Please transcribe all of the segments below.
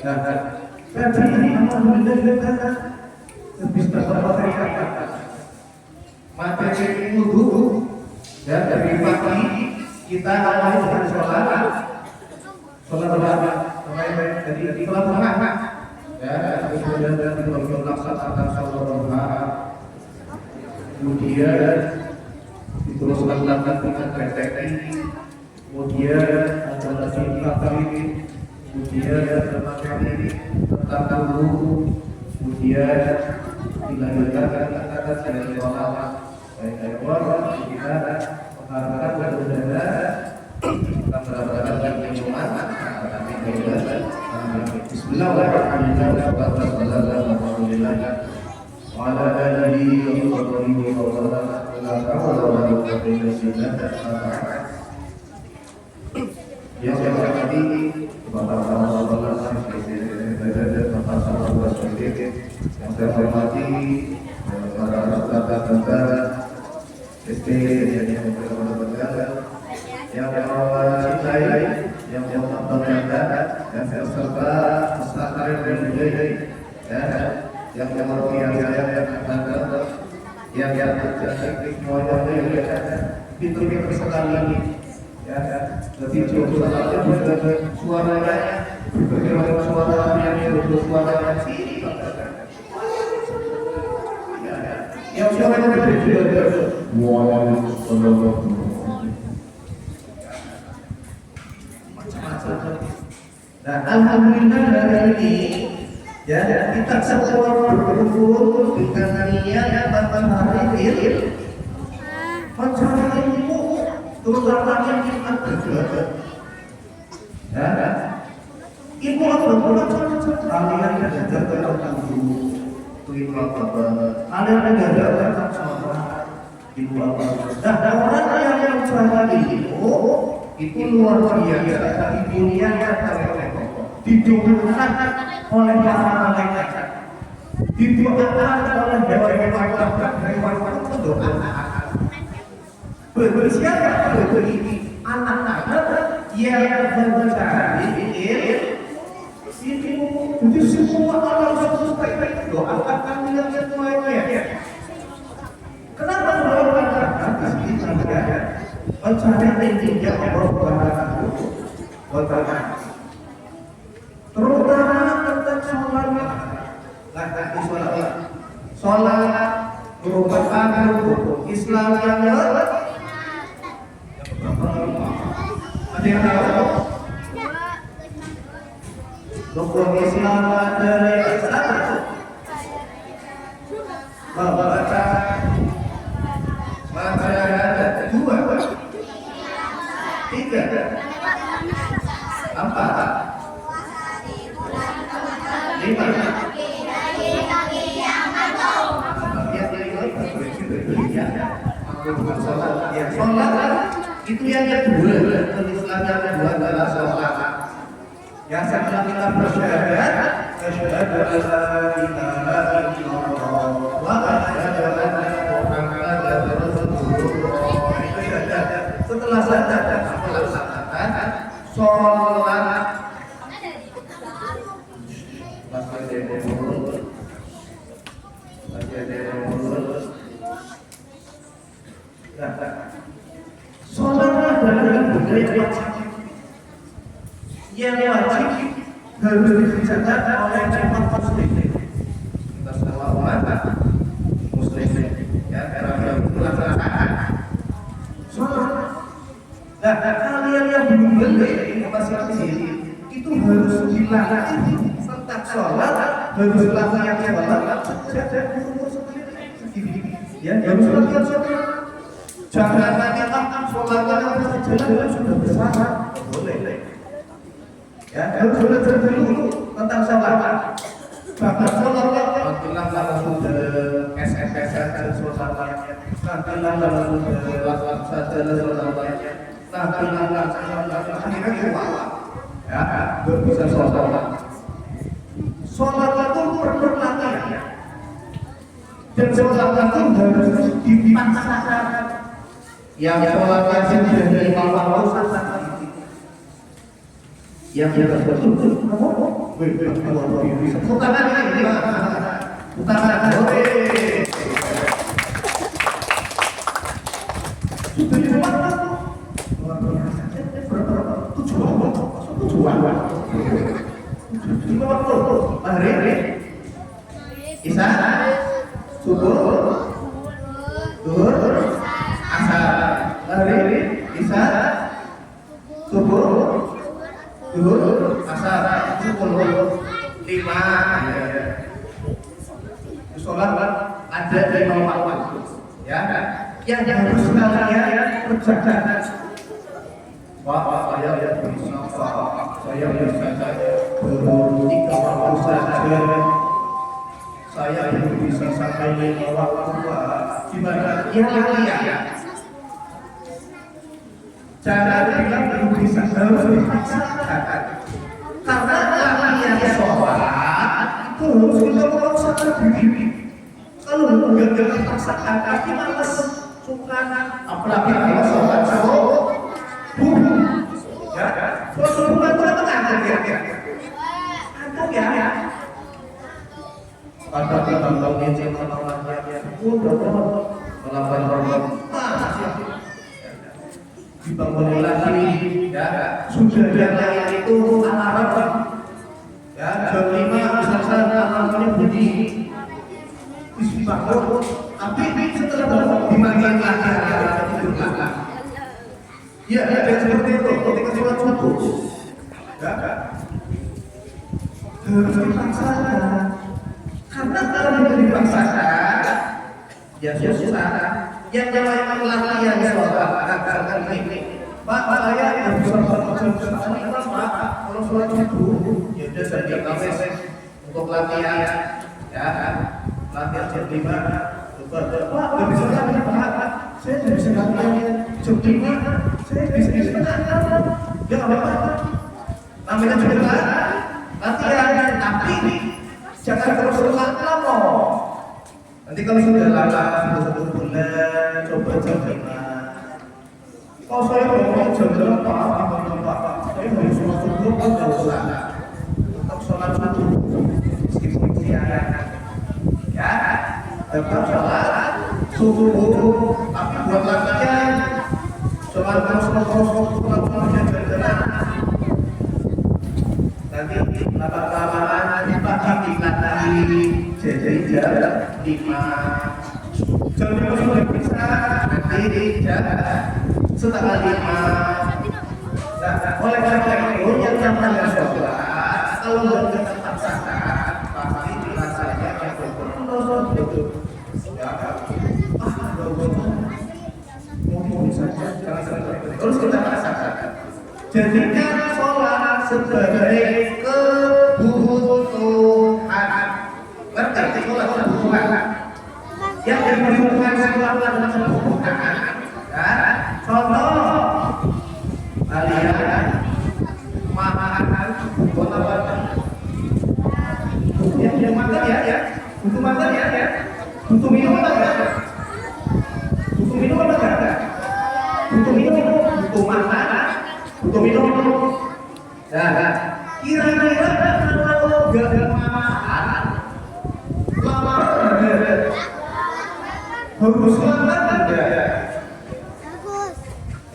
Jadi alhamdulillah bisa terpatahkan materi wudhu dan dari pagi kita awali dengan sholat dari sholat tengah ya kemudian dari melaksanakan sholat duha kemudian diteruskan dengan praktek kemudian ada lagi taklim kemudian ada materi tentang wudhu kemudian dilanjutkan kata dari sholat kita mengharapkan mudah-mudahan kita mendapatkan kenyamanan Bismillahirrahmanirrahim wa ala alihi wa sahbihi wa yang saya hormati Bapak yang saya hormati para sahabat-sahabat SD yang mencintai, yang menghormati, yang serta pesantren dan budaya, yang menghormati yang terjadi semuanya pintu-pintu sekali, lebih jauh suaranya, bagaimana suara yang suaranya sini, yang suaranya berbeda. Nah, alhamdulillah hari ini ya kita semua berkumpul dengan niat pada hari ini mencari ilmu terutama yang kita belajar. Ya, ilmu apa? Kalian belajar tentang guru, ilmu apa? Kalian belajar tentang sholat, ilmu apa? Nah, orang yang mencari ilmu itu luar biasa, ilmunya didoakan oleh para malaikat, didoakan oleh hewan-hewan berdoa. Bersiapa ini anak-anak yang mencari ilmu, jadi semua alam semesta doakan kalian semuanya. Kenapa doakan? Di sini mencari ilmu yang berbahagia, terutama tentang sholat merupakan rukun Islam yang ada yang tahu rukun Islam ada satu membaca ada dua tiga empat lima sholat itu yang kedua, Islam yang kedua adalah sholat. Yang setelah kita bersyahadat, asyhadu an la ilaha illallah wa asyhadu anna Muhammadan Rasulullah. Itu syahadat. Setelah syahadat melaksanakan sholat. Sholat adalah budaya wajib yang wajib harus dikerjakan oleh umat muslim. Kita semua umat muslim ya dalam melaksanakan sholat. Nah, kalian yang belum beli masih kecil itu harus dilatih tentang sholat, harus latihan sholat sejak umur ya harus latihan sholat. Jangan nanti sholatnya berjalan sudah besar, boleh. Ya, harus belajar dulu tentang sholat. Bahkan sholatnya, nantilah kalau sudah SMP saja sholatnya, nantilah kalau sudah kelas saja sholatnya, nantilah akhirnya tua, ya, belum bisa sholat. Sholat itu perlu latihan, dan sholat itu harus dipaksakan. Yang sholat wajib dari 5 tahun yang kita betul-betul Tepuk tangan ini. Tepuk tangan. Oke. Sudah di rumah tujuan. Lima waktu. Maghrib, isya, subuh, zuhur, asar. Maghrib, isya, subuh, zuhur, asar. 10, 5. Sholat ada di waktu. Ya, yang harus kalian kerjakan. Wah, saya bisa, saya baru 3 waktu saja. Saya bisa sampai 5 waktu. Gimana? Ya. Jangan bilang belum bisa, harus dipaksakan. Karena kalian sholat itu harus kita memaksakan diri. Kalau nggak dipaksakan, kaki malas, sungkan. Apalagi kalau sholat subuh. Ya, subuh itu ngantuk ya. Ngantuk ya. Pada tahun ini menolaknya, melakukan program dibangun lagi. Ya, sudah yang lain itu alarm. Ya, jam 5 misalkan alarmnya bunyi, bangun. Tapi setelah bangun dimatiin lagi, tidur lagi. Ya, seperti itu. Ketika sholat subuh, ya, harus dipaksakan. Karena kalau itu dipaksakan, ya susah. Yang namanya latihan sholat, akan ini. Pak, saya yang bisa kalau sholat subuh, ya udah saya kamis untuk latihan, ya, latihan jam 5. Pak, nggak bisa latihan, Pak. Saya tidak bisa latihan jam 5. Saya bisa ya nggak apa-apa. Namanya juga latihan, tapi jangan terus-terusan lama. Nanti kalau sudah lama, sudah 1 bulan, coba jam 5. Kalau saya ngomong jam berapa? Saya harus sholat subuh kan nggak usah. Tetap sholat subuh meskipun siang, ya. Tetap sholat subuh, tapi buat latihan. Sholat jalan. Nanti lama-lamaan pagi lagi jadi jam 5. Jam 5 sudah bisa, nanti jam setengah 5. Nah, oleh karena itu yang namanya sholat, kalau nggak kita paksakan, pasti rasanya betul. Ya, mau saja, jangan sampai terus kita paksakan. Jadikan sholat sebagai kebutuhan. Ngerti? Sholat kebutuhan. Yang dibutuhkan sholat adalah kebutuhan. Contoh kalian makan butuh apa? Ya makan ya. Butuh makan ya. Butuh minum apa? Butuh minum apa? Butuh minum, butuh makan, butuh minum. Nah, kira-kira kalau gak makan, lapar harus makan enggak?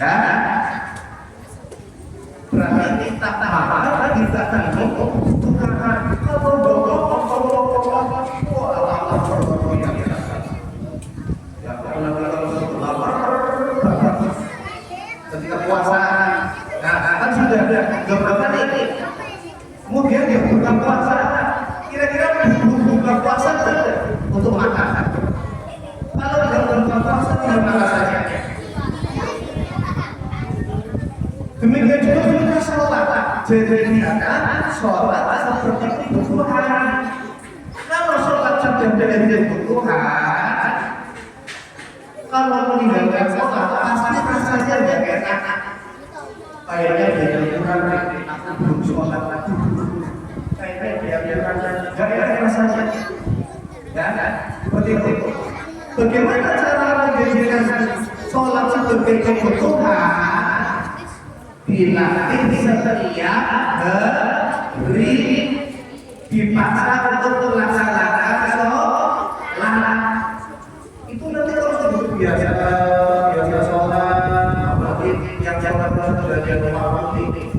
Ya, berarti kita tahan, kita butuhkan. Kalau ketika puasa, nah kan sudah beberapa nih. Kemudian dia buka puasa, kira-kira buka puasa untuk makan. Kalau tidak buka puasa, gimana rasanya? Demikian juga kita sholat, jadikan sholat seperti kebutuhan. Kalau sholat sudah menjadi kebutuhan, kalau meninggalkan sholat pasti rasanya tidak enak. Kayaknya dia kurang, aku belum sholat lagi. Kayaknya dia kurang, tidak enak rasanya. Ya kan? Seperti itu. Bagaimana cara menjadikan sholat sebagai kebutuhan? Dilatih setiap hari. dipaksa untuk melaksanakan sholat. Itu nanti kalau sudah biasa sholat, apalagi yang sholat sudah jadi waktu ini,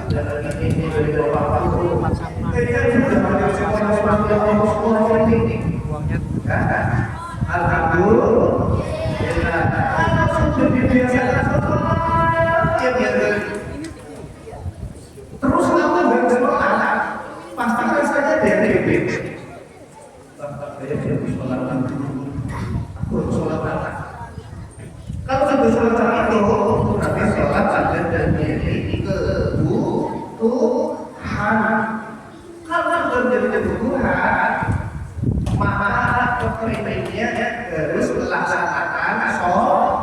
dan ini dari waktu alhamdulillah, sudah dibiasakan terus lama berjalan, pasti rasanya DPP. Kalau sudah sholat itu, berarti sholat ada dan jadi kebutuhan. Kalau sudah menjadi kebutuhan, maka kepentingannya harus melaksanakan sholat.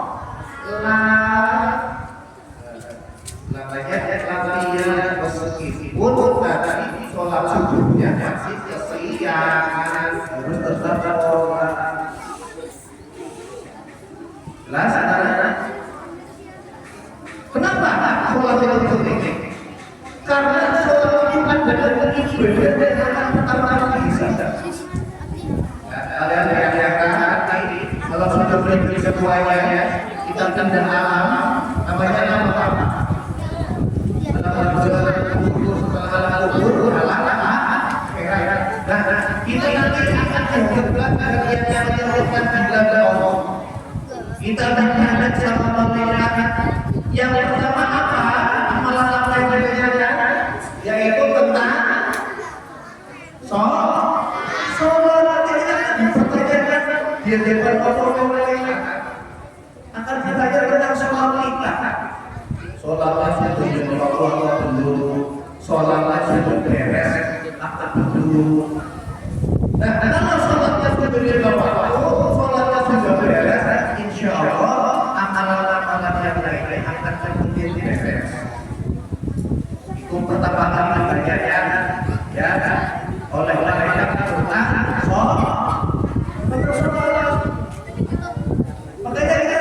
Namanya latihan meskipun tadi sholat subuhnya masih kesiangan, harus tetap sholat. Jelas anak-anak? Kenapa sholat itu penting? Karena sholat itu adalah ibadah yang akan pertama bisa. Kalian yang ini kalau sudah berdiri semuanya, kita tidak alam, namanya apa? Kita nanti akan terjebak bagian yang dilakukan di belakang Allah. Kita berhadap sama pemerintah. Yang pertama apa? Amalan apa yang dikerjakan? Yaitu tentang sholat. Dipertanyakan di depan orang akan ditanya tentang sholat kita. Sholatnya sudah jadi Allah belum? Sholatnya sudah beres apa belum? Nah, kalau sholatnya sudah jadi Allah, sholatnya sudah beres, insya Allah amalan-amalan yang lain akan kemudian beres. Itu pertama kali dibacakan, ya, oleh malaikat tentang sholat. Makanya kita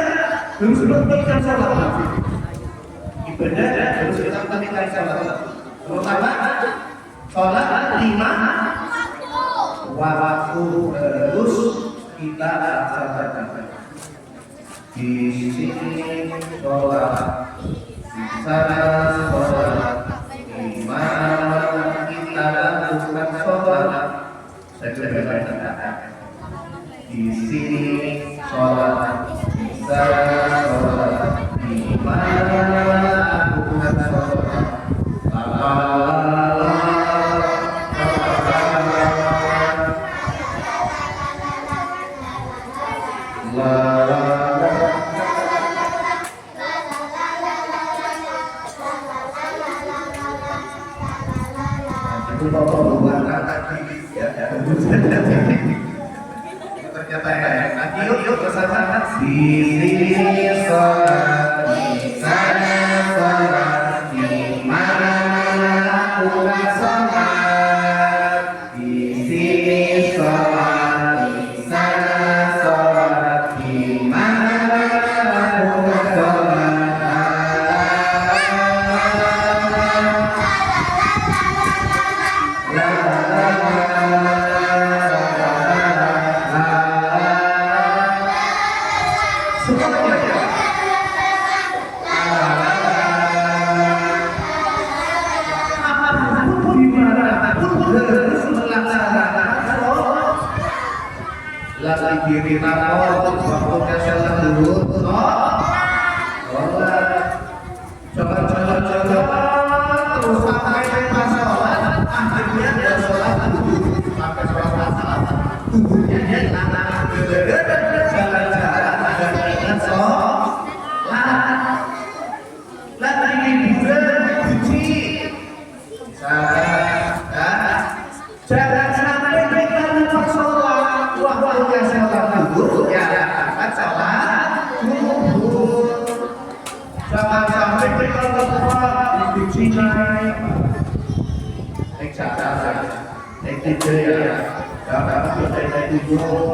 harus menunaikan sholat. Ibadah harus kita menunaikan sholat. Terutama sholat 5 waktu harus kita laksanakan. Di sini sholat, di sana sholat, di mana kita lakukan sholat. Saya sudah katakan. Di sini sholat, di sana sholat, di mana lakukan sholat. Itu bapak buat tadi ya, ternyata lagi yuk bersama di sini sholat, di sana sholat, di mana lakukan sholat, di sini sholat, di sana sholat, di mana lakukan sholat. Lagi diri nakal waktu sholat dulu, coba terus sampai pas sholat, akhirnya dia sholat dulu sampai sholat tubuhnya dia jalan-jalan ada ingat sholat, lagi liburan cuci, jangan sampai kita lupa sholat. Waktunya sholat dulu, ya akan sholat dulu. Jangan sampai kita lupa dicuci naik cara, naik tiga ya. Jangan sampai naik tujuh,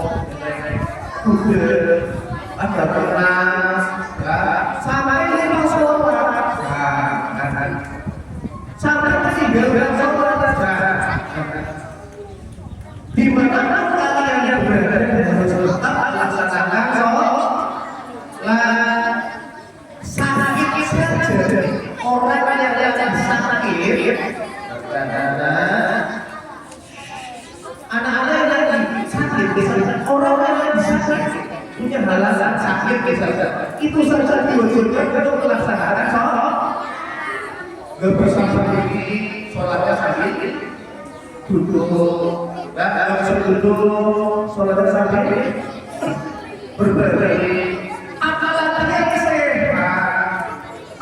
ada panas, sampai lima sholat, sampai tiga sholat aja. punya alasan sakit misalnya, itu saja diwajibkan untuk melaksanakan sholat. Gak bersama diri, sholatnya sambil duduk, dan kalau bisa duduk, sholatnya sambil berbaring. Apalagi yang sehat,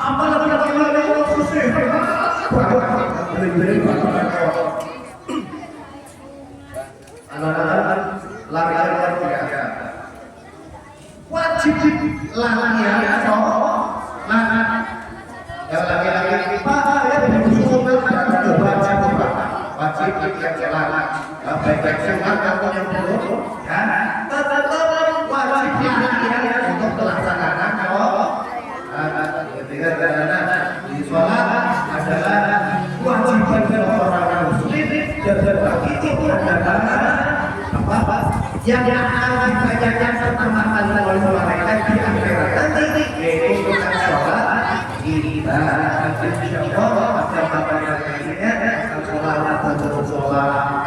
apalagi yang sehat, anak-anak lari-lari ya, wajib lari ya, yang laki-laki pak ya wajib yang jalan, baik sunat maupun yang belum, ya, tetap wajib lari ya untuk melaksanakan ketika karena di sholat adalah kewajiban seorang muslim dan itu adalah apa yang akan dibacakan pertama kali oleh mereka di akhirat nanti yaitu tentang sholat kita insyaallah akan membahasnya tentang sholat atau sholat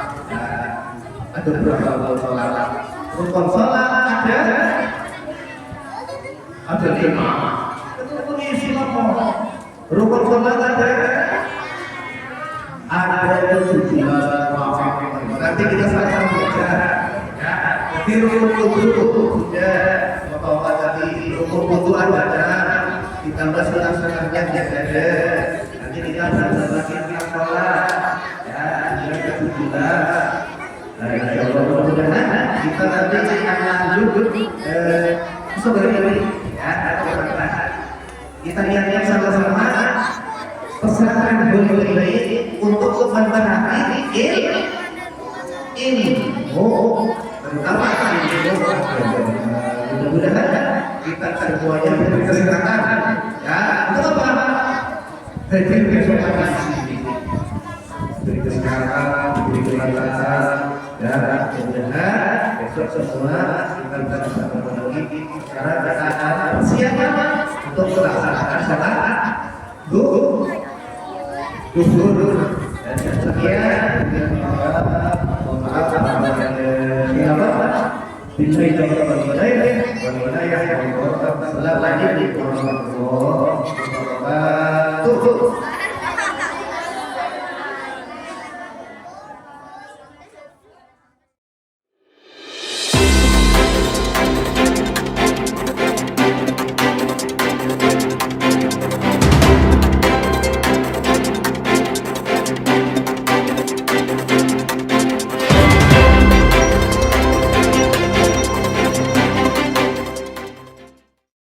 ada beberapa sholat rukun sholat ada 5 rukun sholat ada 17 nanti kita sama-sama baca ya di rukun wudu ya bapak tadi rukun wudu ada ditambah sunat-sunatnya yang ada nanti kita bahas lagi tentang sholat ya ada 17 nah insyaallah mudah-mudahan kita nanti akan lanjut sebenarnya ya kita lihat sama-sama pesantren Bumi untuk memperhati ini. Terutama ini mudah-mudahan kita semuanya diberi kesehatan. Ya, untuk apa? Hadir besok lagi di sini. Diberi kesehatan, diberi kelancaran, dan mudah-mudahan besok semua kita bisa bersama lagi. Sekarang kita akan bersiap untuk melaksanakan sholat zuhur dan sekian maaf bila